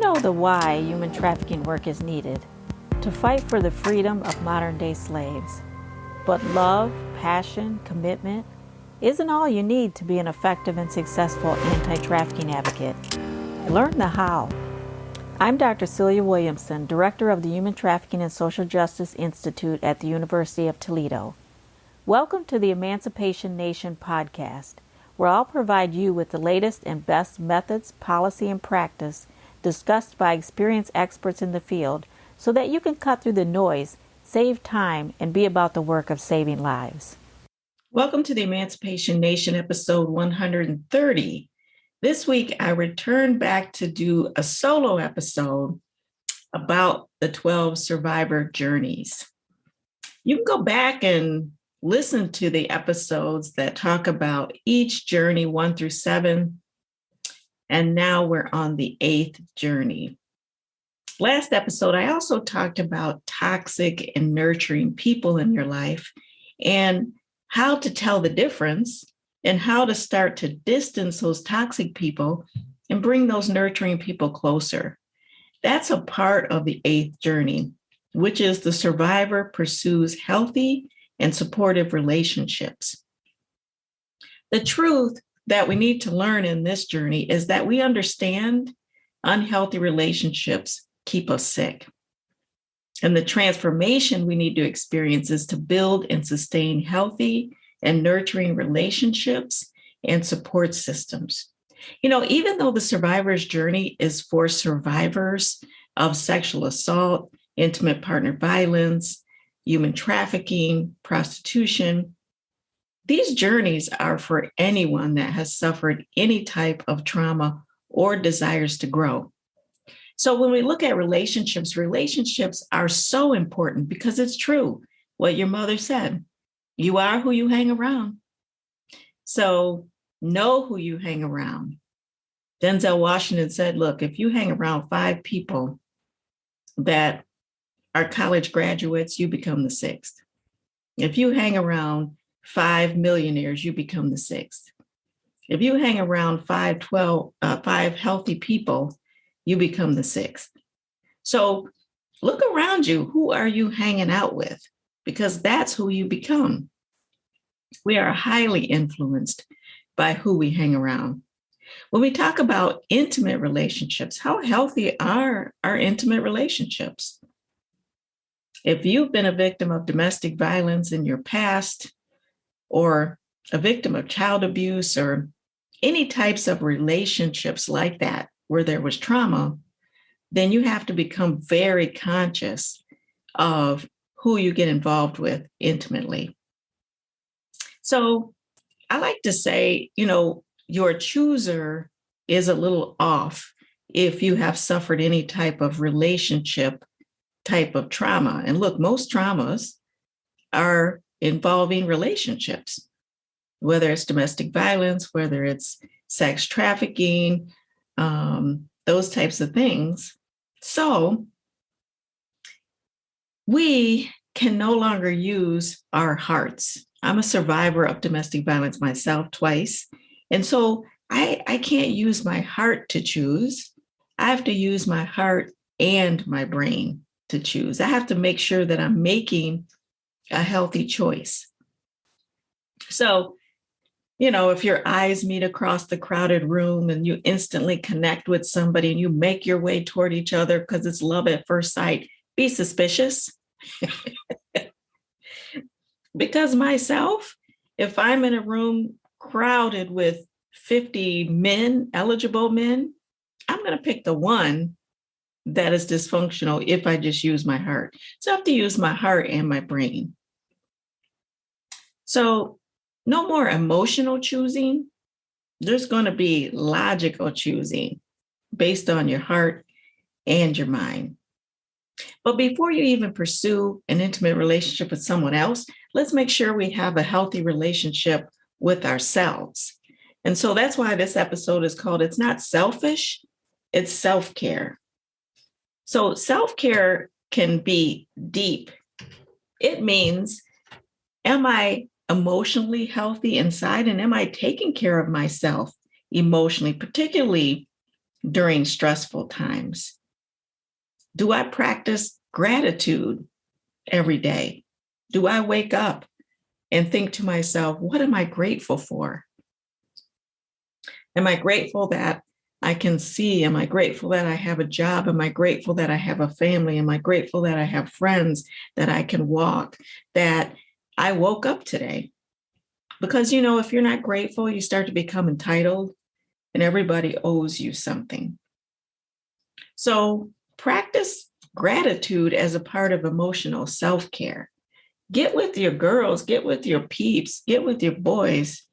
know the why human trafficking work is needed: to fight for the freedom of modern-day slaves. But love, passion, commitment isn't all you need to be an effective and successful anti-trafficking advocate. Learn the how. I'm Dr. Celia Williamson, Director of the Human Trafficking and Social Justice Institute at the University of Toledo. Welcome to the Emancipation Nation podcast, where I'll provide you with the latest and best methods, policy, and practice discussed by experienced experts in the field so that you can cut through the noise, save time, and be about the work of saving lives. Welcome to the Emancipation Nation, episode 130. This week, I returned back to do a solo episode about the 12 survivor journeys. You can go back and listen to the episodes that talk about each journey 1 through 7. And now we're on the 8th journey. Last episode, I also talked about toxic and nurturing people in your life and how to tell the difference and how to start to distance those toxic people and bring those nurturing people closer. That's a part of the 8th journey, which is the survivor pursues healthy and supportive relationships. The truth that we need to learn in this journey is that we understand unhealthy relationships keep us sick. And the transformation we need to experience is to build and sustain healthy and nurturing relationships and support systems. You know, even though the survivor's journey is for survivors of sexual assault, intimate partner violence, human trafficking, prostitution, these journeys are for anyone that has suffered any type of trauma or desires to grow. So when we look at relationships, relationships are so important because it's true what your mother said. You are who you hang around. So know who you hang around. Denzel Washington said, look, if you hang around 5 people that are college graduates, you become the 6th. If you hang around 5 millionaires, you become the 6th. If you hang around 5 healthy people, you become the 6th. So look around you. Who are you hanging out with? Because that's who you become. We are highly influenced by who we hang around. When we talk about intimate relationships, how healthy are our intimate relationships? If you've been a victim of domestic violence in your past, or a victim of child abuse, or any types of relationships like that where there was trauma, then you have to become very conscious of who you get involved with intimately. So I like to say, you know, your chooser is a little off if you have suffered any type of relationship type of trauma. And look, most traumas are involving relationships, whether it's domestic violence, whether it's sex trafficking, those types of things. So we can no longer use our hearts. I'm a survivor of domestic violence myself twice. And so I can't use my heart to choose. I have to use my heart and my brain to choose. I have to make sure that I'm making a healthy choice. So, you know, if your eyes meet across the crowded room and you instantly connect with somebody and you make your way toward each other because it's love at first sight, be suspicious. Because myself, if I'm in a room crowded with 50 men, eligible men, I'm going to pick the one that is dysfunctional if I just use my heart. So I have to use my heart and my brain. So no more emotional choosing. There's going to be logical choosing based on your heart and your mind. But before you even pursue an intimate relationship with someone else, let's make sure we have a healthy relationship with ourselves. And so that's why this episode is called It's Not Selfish, It's Self-Care. So self-care can be deep. It means, am I emotionally healthy inside? And am I taking care of myself emotionally, particularly during stressful times? Do I practice gratitude every day? Do I wake up and think to myself, what am I grateful for? Am I grateful that I can see? Am I grateful that I have a job? Am I grateful that I have a family? Am I grateful that I have friends, that I can walk, that I woke up today? Because, if you're not grateful, you start to become entitled and everybody owes you something. So practice gratitude as a part of emotional self-care. Get with your girls, get with your peeps, get with your boys,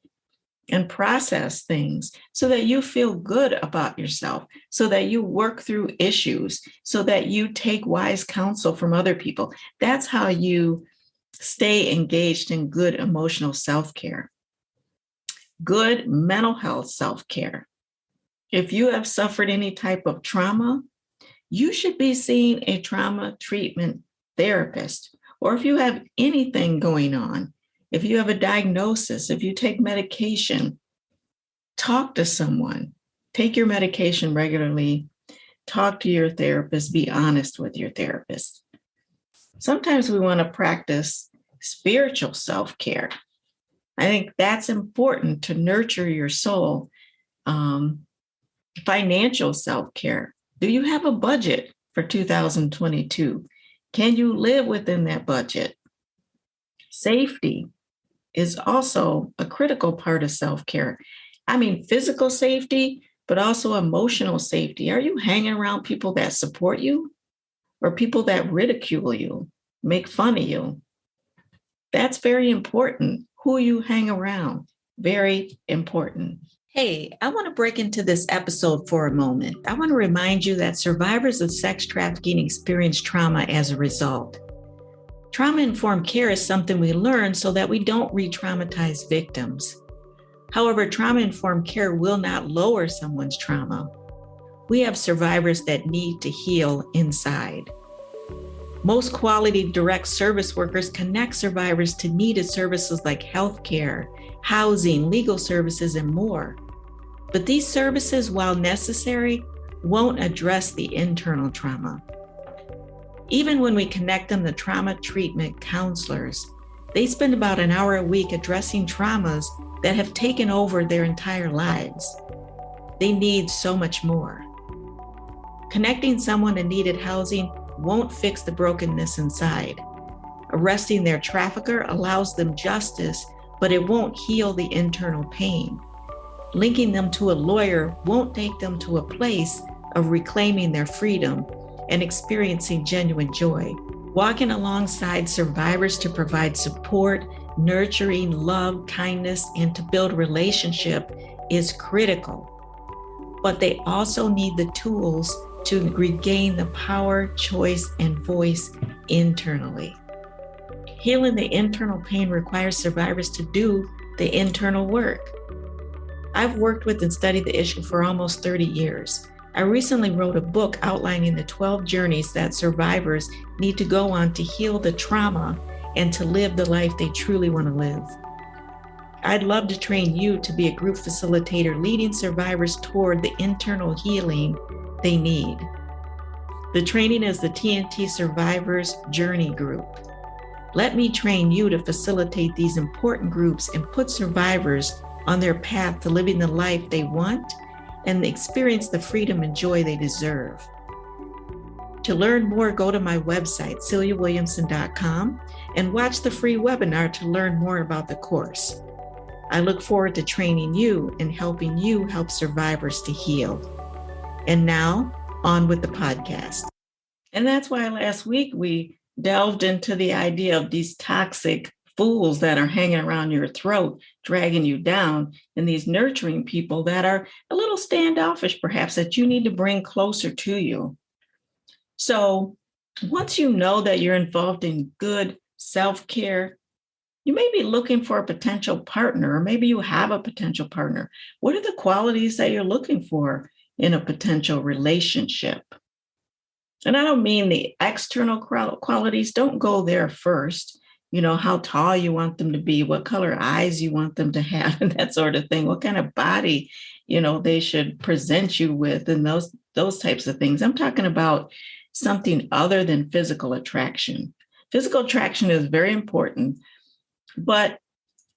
and process things so that you feel good about yourself, so that you work through issues, so that you take wise counsel from other people. That's how you stay engaged in good emotional self-care. Good mental health self-care. If you have suffered any type of trauma, you should be seeing a trauma treatment therapist. Or if you have anything going on, if you have a diagnosis, if you take medication, talk to someone. Take your medication regularly. Talk to your therapist. Be honest with your therapist. Sometimes we want to practice spiritual self-care. I think that's important to nurture your soul. Financial self-care. Do you have a budget for 2022? Can you live within that budget? Safety is also a critical part of self-care. I mean, physical safety, but also emotional safety. Are you hanging around people that support you or people that ridicule you, make fun of you? That's very important. Who you hang around, very important. Hey, I want to break into this episode for a moment. I want to remind you that survivors of sex trafficking experience trauma as a result. Trauma-informed care is something we learn so that we don't re-traumatize victims. However, trauma-informed care will not lower someone's trauma. We have survivors that need to heal inside. Most quality direct service workers connect survivors to needed services like healthcare, housing, legal services, and more. But these services, while necessary, won't address the internal trauma. Even when we connect them to trauma treatment counselors, they spend about an hour a week addressing traumas that have taken over their entire lives. They need so much more. Connecting someone to needed housing won't fix the brokenness inside. Arresting their trafficker allows them justice, but it won't heal the internal pain. Linking them to a lawyer won't take them to a place of reclaiming their freedom and experiencing genuine joy. Walking alongside survivors to provide support, nurturing, love, kindness, and to build relationship is critical. But they also need the tools to regain the power, choice, and voice internally. Healing the internal pain requires survivors to do the internal work. I've worked with and studied the issue for almost 30 years. I recently wrote a book outlining the 12 journeys that survivors need to go on to heal the trauma and to live the life they truly want to live. I'd love to train you to be a group facilitator leading survivors toward the internal healing they need. The training is the TNT Survivors Journey Group. Let me train you to facilitate these important groups and put survivors on their path to living the life they want and experience the freedom and joy they deserve. To learn more, go to my website, CeliaWilliamson.com, and watch the free webinar to learn more about the course. I look forward to training you and helping you help survivors to heal. And now, on with the podcast. And that's why last week we delved into the idea of these toxic fools that are hanging around your throat, dragging you down, and these nurturing people that are a little standoffish, perhaps, that you need to bring closer to you. So once you know that you're involved in good self-care, you may be looking for a potential partner, or maybe you have a potential partner. What are the qualities that you're looking for in a potential relationship? And I don't mean the external qualities. Don't go there first. How tall you want them to be, what color eyes you want them to have, and that sort of thing. What kind of body they should present you with, and those types of things. I'm talking about something other than physical attraction. Physical attraction is very important, but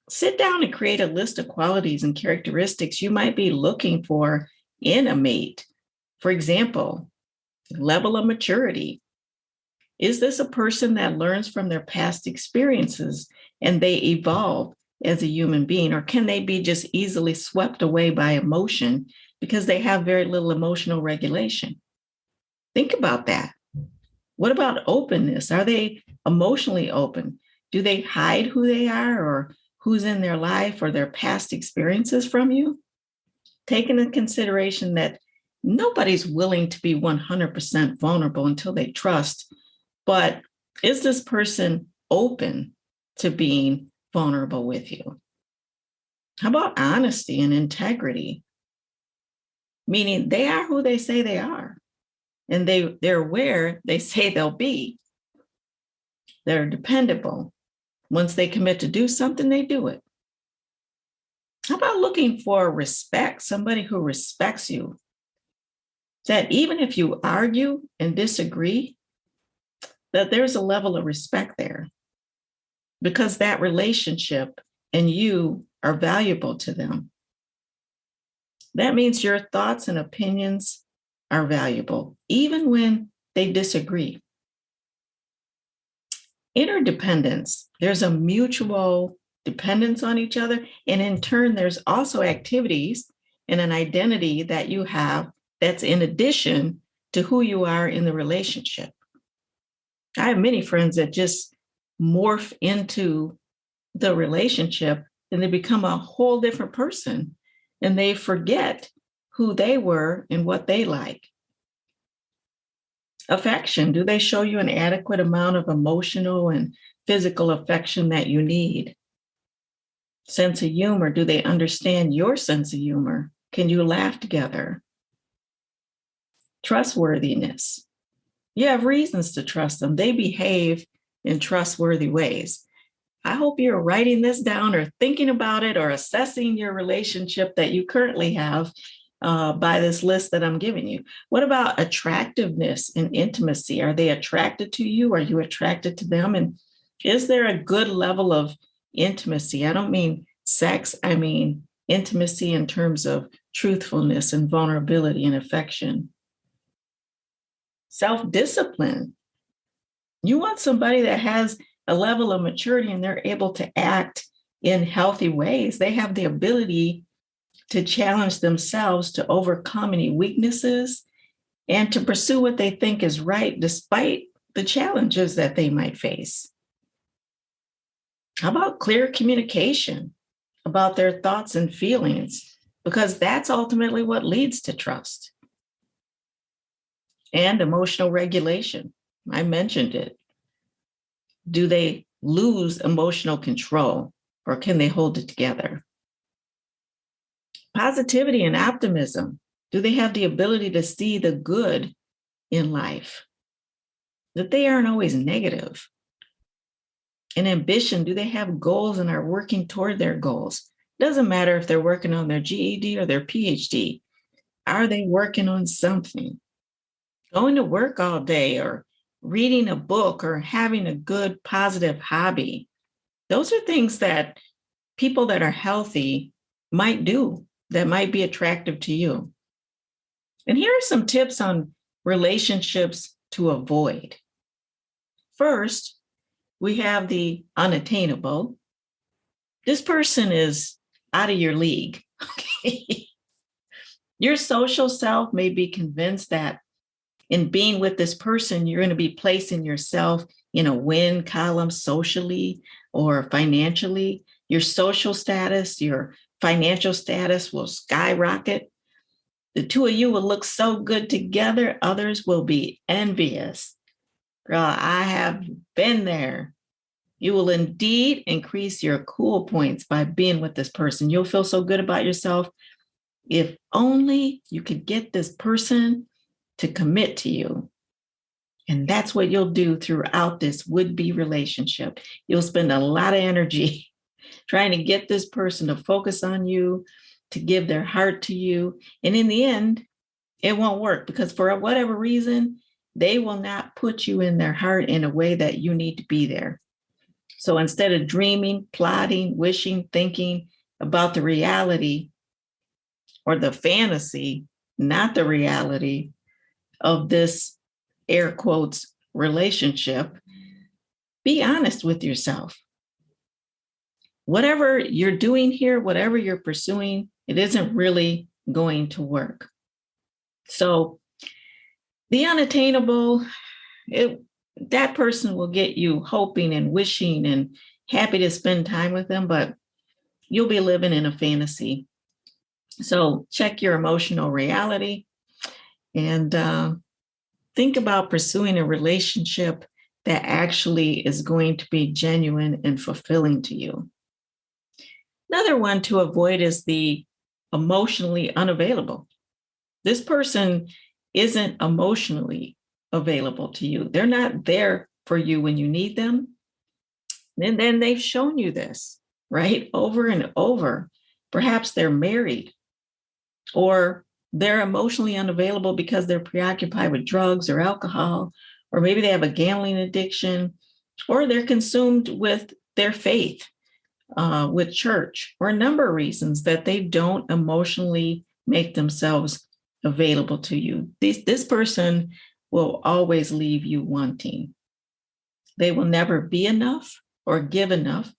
sit down and create a list of qualities and characteristics you might be looking for in a mate. For example, level of maturity. Is this a person that learns from their past experiences and they evolve as a human being, or can they be just easily swept away by emotion because they have very little emotional regulation? Think about that. What about openness? Are they emotionally open? Do they hide who they are or who's in their life or their past experiences from you? Take into consideration that nobody's willing to be 100% vulnerable until they trust, but is this person open to being vulnerable with you? How about honesty and integrity? Meaning they are who they say they are, and they're where they say they'll be. They're dependable. Once they commit to do something, they do it. How about looking for respect, somebody who respects you? That even if you argue and disagree, that there's a level of respect there because that relationship and you are valuable to them. That means your thoughts and opinions are valuable, even when they disagree. Interdependence, there's a mutual dependence on each other. And in turn, there's also activities and an identity that you have that's in addition to who you are in the relationship. I have many friends that just morph into the relationship and they become a whole different person and they forget who they were and what they like. Affection, do they show you an adequate amount of emotional and physical affection that you need? Sense of humor, do they understand your sense of humor? Can you laugh together? Trustworthiness, you have reasons to trust them. They behave in trustworthy ways. I hope you're writing this down or thinking about it or assessing your relationship that you currently have by this list that I'm giving you. What about attractiveness and intimacy? Are they attracted to you? Are you attracted to them? And is there a good level of intimacy? I don't mean sex. I mean intimacy in terms of truthfulness and vulnerability and affection. Self-discipline. You want somebody that has a level of maturity and they're able to act in healthy ways. They have the ability to challenge themselves to overcome any weaknesses and to pursue what they think is right despite the challenges that they might face. How about clear communication about their thoughts and feelings? Because that's ultimately what leads to trust. And emotional regulation. I mentioned it. Do they lose emotional control or can they hold it together? Positivity and optimism. Do they have the ability to see the good in life? That they aren't always negative. And ambition, do they have goals and are working toward their goals? Doesn't matter if they're working on their GED or their PhD. Are they working on something? Going to work all day or reading a book or having a good positive hobby. Those are things that people that are healthy might do that might be attractive to you. And here are some tips on relationships to avoid. First, we have the unattainable. This person is out of your league. Okay. Your social self may be convinced that in being with this person, you're going to be placing yourself in a win column socially or financially. Your social status, your financial status will skyrocket. The two of you will look so good together, others will be envious. Girl, I have been there. You will indeed increase your cool points by being with this person. You'll feel so good about yourself. If only you could get this person to commit to you. And that's what you'll do throughout this would-be relationship. You'll spend a lot of energy trying to get this person to focus on you to give their heart to you. And in the end, it won't work because for whatever reason, they will not put you in their heart in a way that you need to be there. So instead of dreaming, plotting, wishing, thinking about the reality or the fantasy, not the reality of this air quotes relationship, be honest with yourself. Whatever you're doing here, whatever you're pursuing, it isn't really going to work. So the unattainable, that person will get you hoping and wishing and happy to spend time with them, but you'll be living in a fantasy. So check your emotional reality and think about pursuing a relationship that actually is going to be genuine and fulfilling to you. Another one to avoid is the emotionally unavailable. This person isn't emotionally available to you. They're not there for you when you need them. And then they've shown you this, right? Over and over. Perhaps they're married or they're emotionally unavailable because they're preoccupied with drugs or alcohol, or maybe they have a gambling addiction, or they're consumed with their faith, with church, or a number of reasons that they don't emotionally make themselves available to you. This person will always leave you wanting. They will never be enough or give enough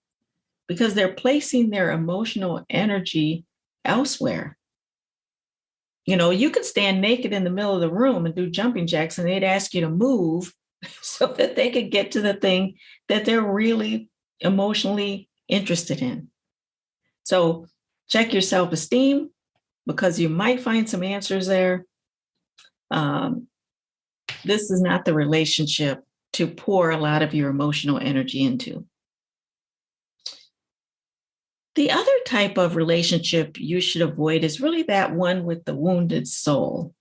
because they're placing their emotional energy elsewhere. You know, you could stand naked in the middle of the room and do jumping jacks, and they'd ask you to move so that they could get to the thing that they're really emotionally interested in. So check your self-esteem because you might find some answers there. This is not the relationship to pour a lot of your emotional energy into. The other type of relationship you should avoid is really that one with the wounded soul,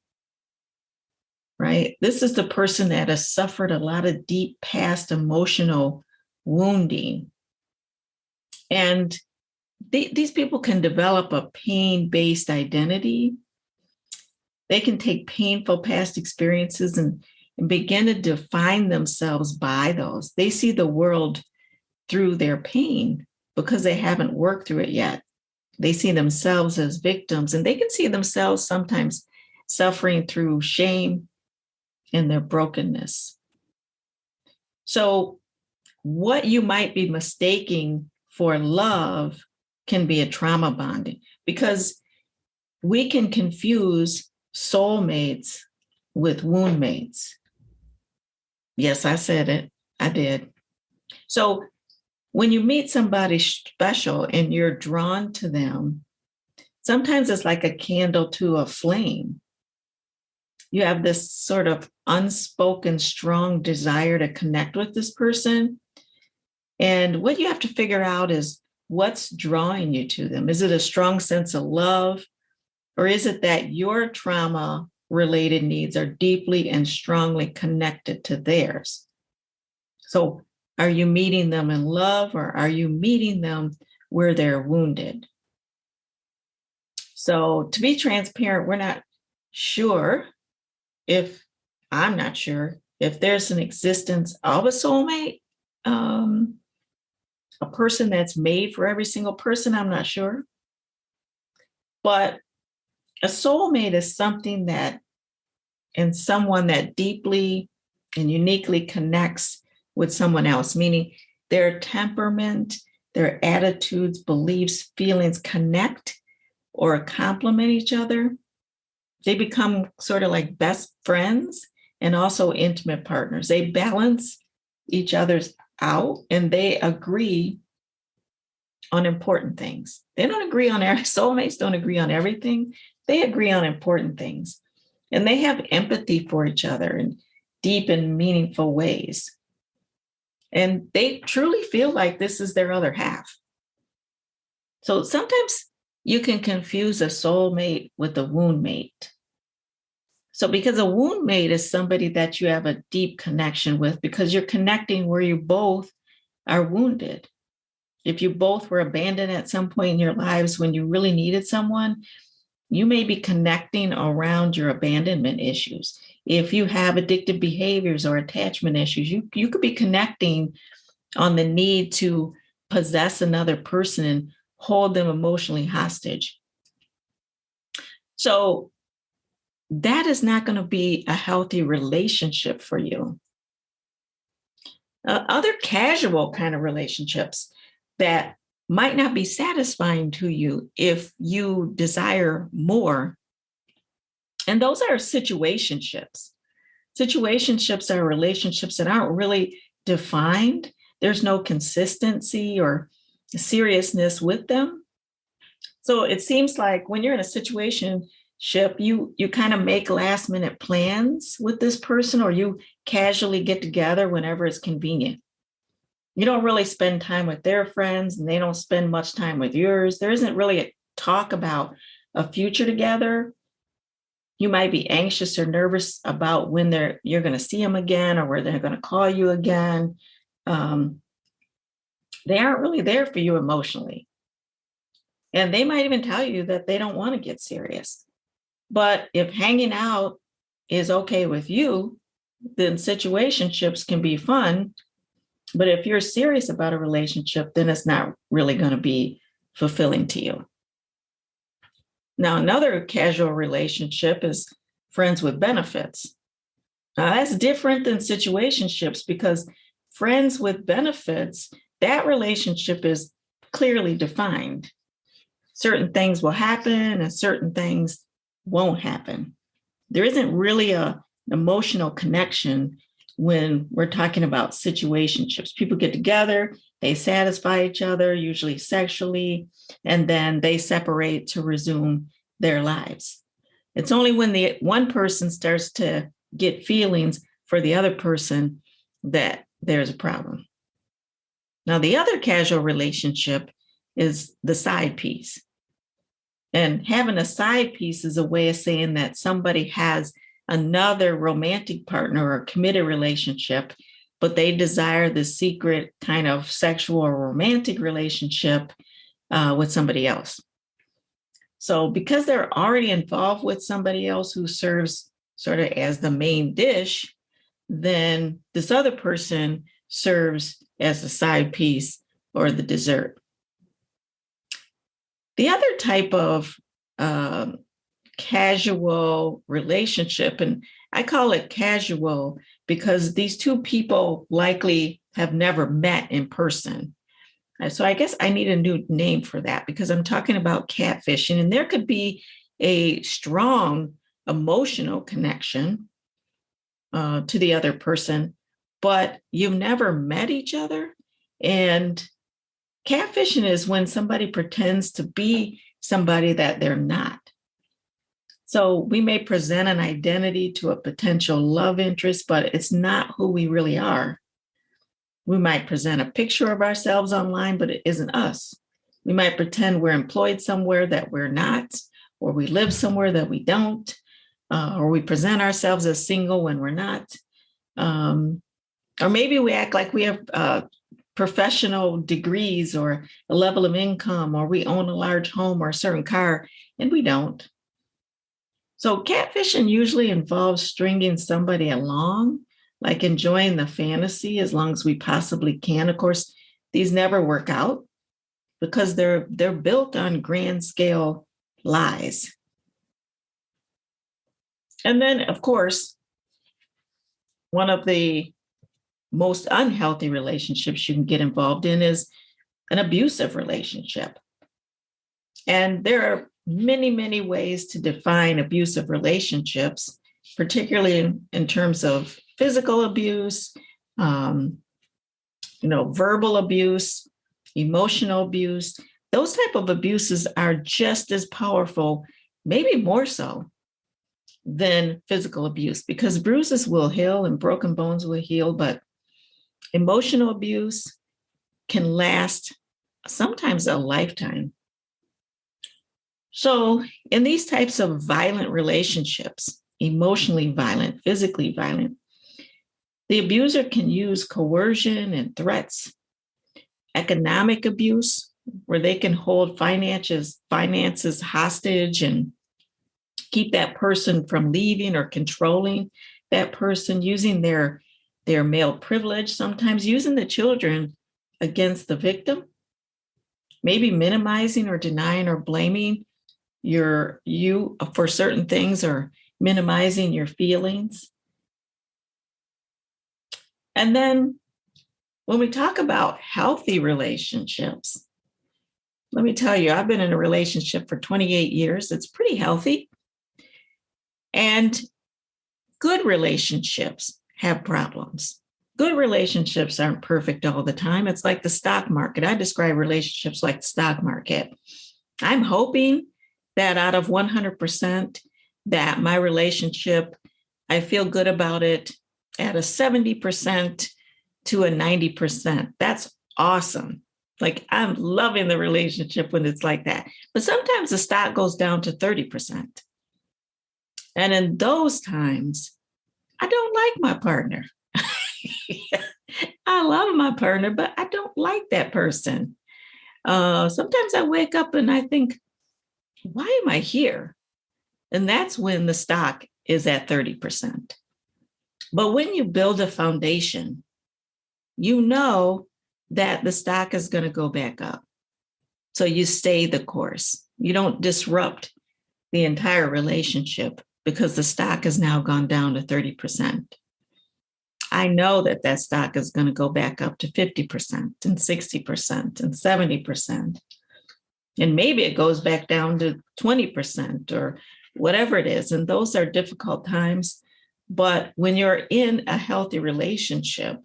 right? This is the person that has suffered a lot of deep past emotional wounding. And these people can develop a pain-based identity. They can take painful past experiences and begin to define themselves by those. They see the world through their pain because they haven't worked through it yet. They see themselves as victims, and they can see themselves sometimes suffering through shame and their brokenness. So what you might be mistaking for love can be a trauma bonding, because we can confuse soulmates with wound mates. Yes, I said it. I did. So when you meet somebody special and you're drawn to them, sometimes it's like a candle to a flame. You have this sort of unspoken, strong desire to connect with this person. And what you have to figure out is what's drawing you to them. Is it a strong sense of love? Or is it that your trauma-related needs are deeply and strongly connected to theirs? So are you meeting them in love, or are you meeting them where they're wounded? So to be transparent, I'm not sure if there's an existence of a soulmate, a person that's made for every single person. I'm not sure. But a soulmate is something that, and someone that deeply and uniquely connects with someone else, meaning their temperament, their attitudes, beliefs, feelings connect or complement each other. They become sort of like best friends and also intimate partners. They balance each other's out and they agree on important things. They don't agree on soulmates don't agree on everything. They agree on important things. And they have empathy for each other in deep and meaningful ways. And they truly feel like this is their other half. So sometimes you can confuse a soulmate with a wound mate. So because a wound mate is somebody that you have a deep connection with because you're connecting where you both are wounded. If you both were abandoned at some point in your lives when you really needed someone, you may be connecting around your abandonment issues. If you have addictive behaviors or attachment issues, you could be connecting on the need to possess another person and hold them emotionally hostage. So that is not going to be a healthy relationship for you. Other casual kind of relationships that might not be satisfying to you if you desire more. And those are situationships. Situationships are relationships that aren't really defined. There's no consistency or seriousness with them. So it seems like when you're in a situationship, you kind of make last minute plans with this person, or you casually get together whenever it's convenient. You don't really spend time with their friends, and they don't spend much time with yours. There isn't really a talk about a future together. You might be anxious or nervous about when you're going to see them again, or where they're going to call you again. They aren't really there for you emotionally. And they might even tell you that they don't want to get serious. But if hanging out is okay with you, then situationships can be fun. But if you're serious about a relationship, then it's not really going to be fulfilling to you. Now, another casual relationship is friends with benefits. Now, that's different than situationships, because friends with benefits, that relationship is clearly defined. Certain things will happen and certain things won't happen. There isn't really an emotional connection when we're talking about situationships. People get together, they satisfy each other, usually sexually, and then they separate to resume their lives. It's only when the one person starts to get feelings for the other person that there's a problem. Now, the other casual relationship is the side piece. And having a side piece is a way of saying that somebody has another romantic partner or committed relationship, but they desire the secret kind of sexual or romantic relationship with somebody else. So because they're already involved with somebody else who serves sort of as the main dish, then this other person serves as the side piece or the dessert. The other type of casual relationship, and I call it casual because these two people likely have never met in person. So I guess I need a new name for that, because I'm talking about catfishing, and there could be a strong emotional connection to the other person, but you've never met each other. And catfishing is when somebody pretends to be somebody that they're not. So we may present an identity to a potential love interest, but it's not who we really are. We might present a picture of ourselves online, but it isn't us. We might pretend we're employed somewhere that we're not, or we live somewhere that we don't, or we present ourselves as single when we're not. Or maybe we act like we have professional degrees or a level of income, or we own a large home or a certain car, and we don't. So catfishing usually involves stringing somebody along, like enjoying the fantasy as long as we possibly can. Of course, these never work out because they're built on grand scale lies. And then, of course, one of the most unhealthy relationships you can get involved in is an abusive relationship. And there are many, many ways to define abusive relationships, particularly in terms of physical abuse, verbal abuse, emotional abuse. Those type of abuses are just as powerful, maybe more so, than physical abuse, because bruises will heal and broken bones will heal, but emotional abuse can last sometimes a lifetime. So in these types of violent relationships, emotionally violent, physically violent, the abuser can use coercion and threats economic abuse, where they can hold finances hostage and keep that person from leaving or controlling that person, using their male privilege, sometimes using the children against the victim, maybe minimizing or denying or blaming you for certain things or minimizing your feelings. And then when we talk about healthy relationships, let me tell you, I've been in a relationship for 28 years. It's pretty healthy. And good relationships have problems. Good relationships aren't perfect all the time. It's like the stock market. I describe relationships like the stock market. I'm hoping that out of 100%, that my relationship, I feel good about it at a 70% to a 90%. That's awesome. Like, I'm loving the relationship when it's like that. But sometimes the stock goes down to 30%. And in those times, I don't like my partner. I love my partner, but I don't like that person. Sometimes I wake up and I think, why am I here? And that's when the stock is at 30%. But when you build a foundation, you know that the stock is going to go back up. So you stay the course. You don't disrupt the entire relationship because the stock has now gone down to 30%. I know that that stock is going to go back up to 50% and 60% and 70%. And maybe it goes back down to 20% or whatever it is. And those are difficult times. But when you're in a healthy relationship,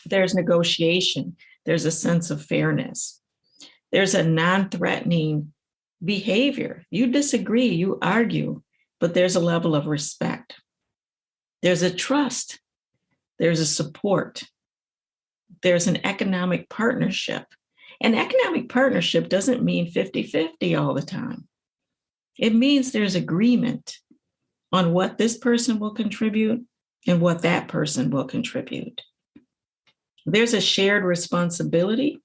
there's negotiation, there's a sense of fairness, there's a non-threatening behavior. You disagree, you argue, but there's a level of respect. There's a trust, there's a support, there's an economic partnership. And economic partnership doesn't mean 50-50 all the time. It means there's agreement on what this person will contribute and what that person will contribute. There's a shared responsibility,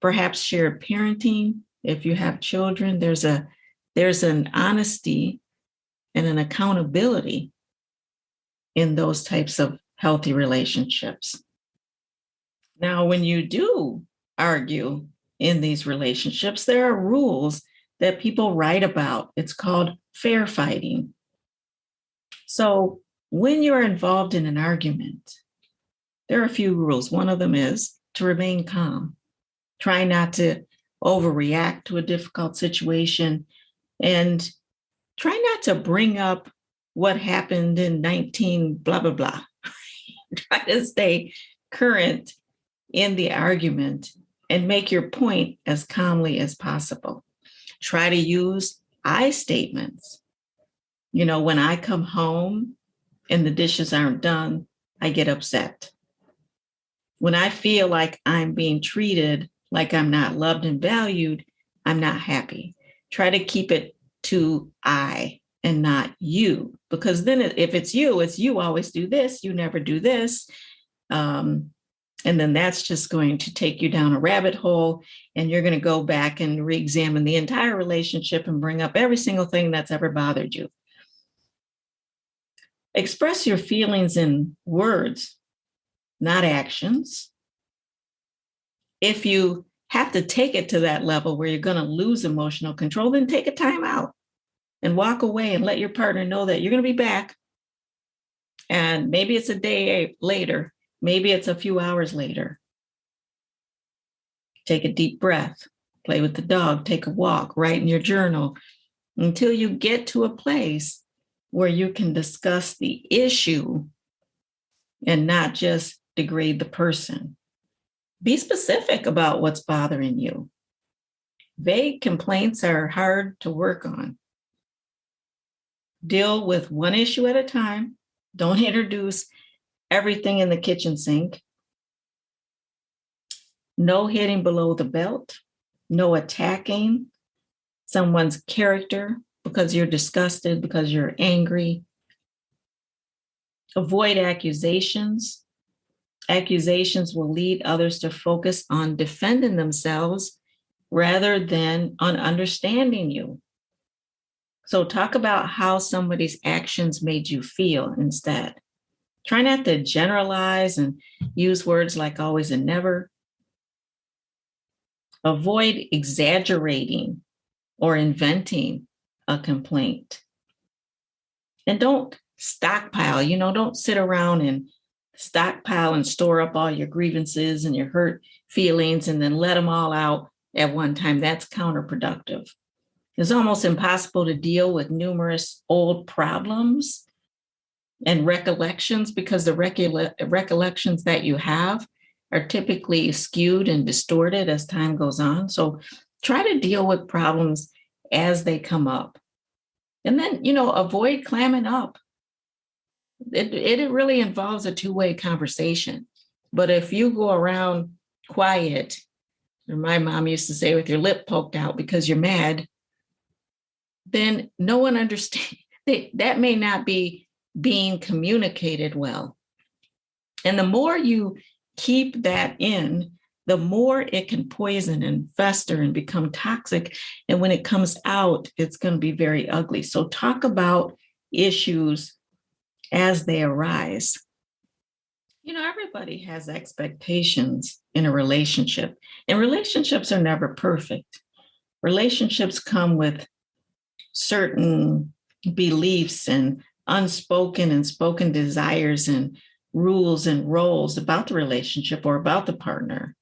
perhaps shared parenting. If you have children, there's an honesty and an accountability in those types of healthy relationships. Now, when you do argue in these relationships, there are rules that people write about. It's called fair fighting. So when you're involved in an argument, there are a few rules. One of them is to remain calm. Try not to overreact to a difficult situation, and try not to bring up what happened in 19 blah, blah, blah. Try to stay current in the argument and make your point as calmly as possible. Try to use I statements. You know, when I come home and the dishes aren't done, I get upset. When I feel like I'm being treated like I'm not loved and valued, I'm not happy. Try to keep it to I and not you, because then if it's you always do this, you never do this. And then that's just going to take you down a rabbit hole, and you're going to go back and re-examine the entire relationship and bring up every single thing that's ever bothered you. Express your feelings in words, not actions. If you have to take it to that level where you're going to lose emotional control, then take a time out and walk away and let your partner know that you're going to be back. And maybe it's a day later, maybe it's a few hours later. Take a deep breath, play with the dog, take a walk, write in your journal until you get to a place where you can discuss the issue and not just degrade the person. Be specific about what's bothering you. Vague complaints are hard to work on. Deal with one issue at a time. Don't introduce everything in the kitchen sink. No hitting below the belt. No attacking someone's character because you're disgusted, because you're angry. Avoid accusations. Accusations will lead others to focus on defending themselves rather than on understanding you. So talk about how somebody's actions made you feel instead. Try not to generalize and use words like always and never. Avoid exaggerating or inventing a complaint. And don't stockpile, don't sit around and stockpile and store up all your grievances and your hurt feelings and then let them all out at one time. That's counterproductive. It's almost impossible to deal with numerous old problems and recollections because the recollections that you have are typically skewed and distorted as time goes on. So try to deal with problems as they come up. And then, avoid clamming up. It really involves a two-way conversation. But if you go around quiet, or my mom used to say with your lip poked out because you're mad, then no one understands. That may not be being communicated well. And the more you keep that in, the more it can poison and fester and become toxic. And when it comes out, it's going to be very ugly. So talk about issues as they arise. Everybody has expectations in a relationship, and relationships are never perfect. Relationships come with certain beliefs and unspoken and spoken desires and rules and roles about the relationship or about the partner.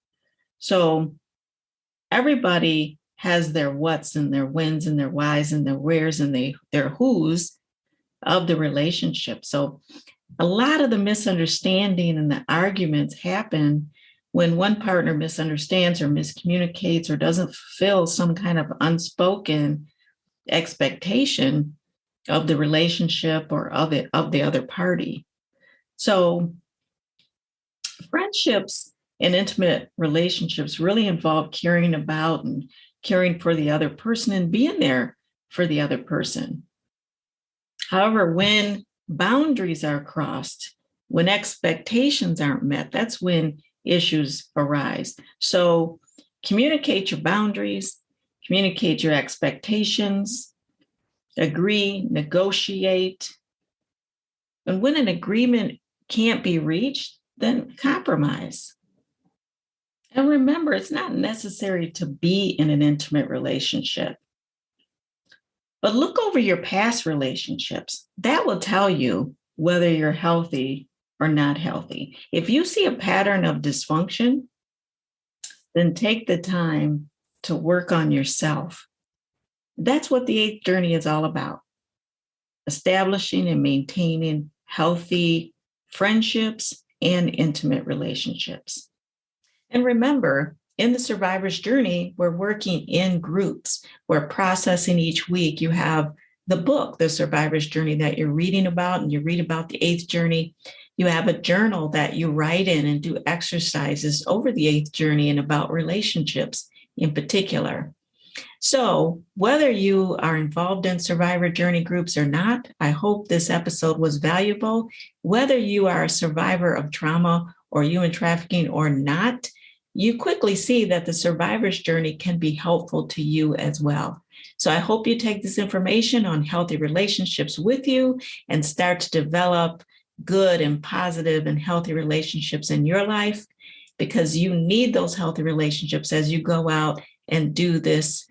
So everybody has their whats and their whens and their whys and their wheres and their whos of the relationship. So a lot of the misunderstanding and the arguments happen when one partner misunderstands or miscommunicates or doesn't fulfill some kind of unspoken expectation of the relationship or of the other party. So friendships and intimate relationships really involve caring about and caring for the other person and being there for the other person. However, when boundaries are crossed, when expectations aren't met, that's when issues arise. So communicate your boundaries, communicate your expectations, agree, negotiate. And when an agreement can't be reached, then compromise. And remember, it's not necessary to be in an intimate relationship. But look over your past relationships. That will tell you whether you're healthy or not healthy. If you see a pattern of dysfunction, then take the time to work on yourself. That's what the 8th journey is all about. Establishing and maintaining healthy friendships and intimate relationships. And remember, in the survivor's journey, we're working in groups. We're processing each week. You have the book, The Survivor's Journey, that you're reading about, and you read about the 8th journey. You have a journal that you write in and do exercises over the 8th journey and about relationships in particular. So whether you are involved in survivor journey groups or not, I hope this episode was valuable. Whether you are a survivor of trauma or human trafficking or not, you quickly see that the survivor's journey can be helpful to you as well. So I hope you take this information on healthy relationships with you and start to develop good and positive and healthy relationships in your life, because you need those healthy relationships as you go out and do this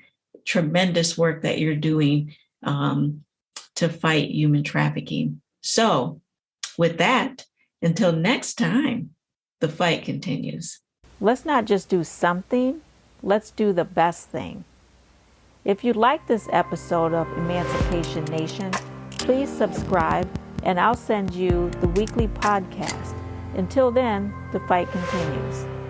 tremendous work that you're doing to fight human trafficking. So with that, until next time, the fight continues. Let's not just do something, let's do the best thing. If you like this episode of Emancipation Nation, please subscribe and I'll send you the weekly podcast. Until then, the fight continues.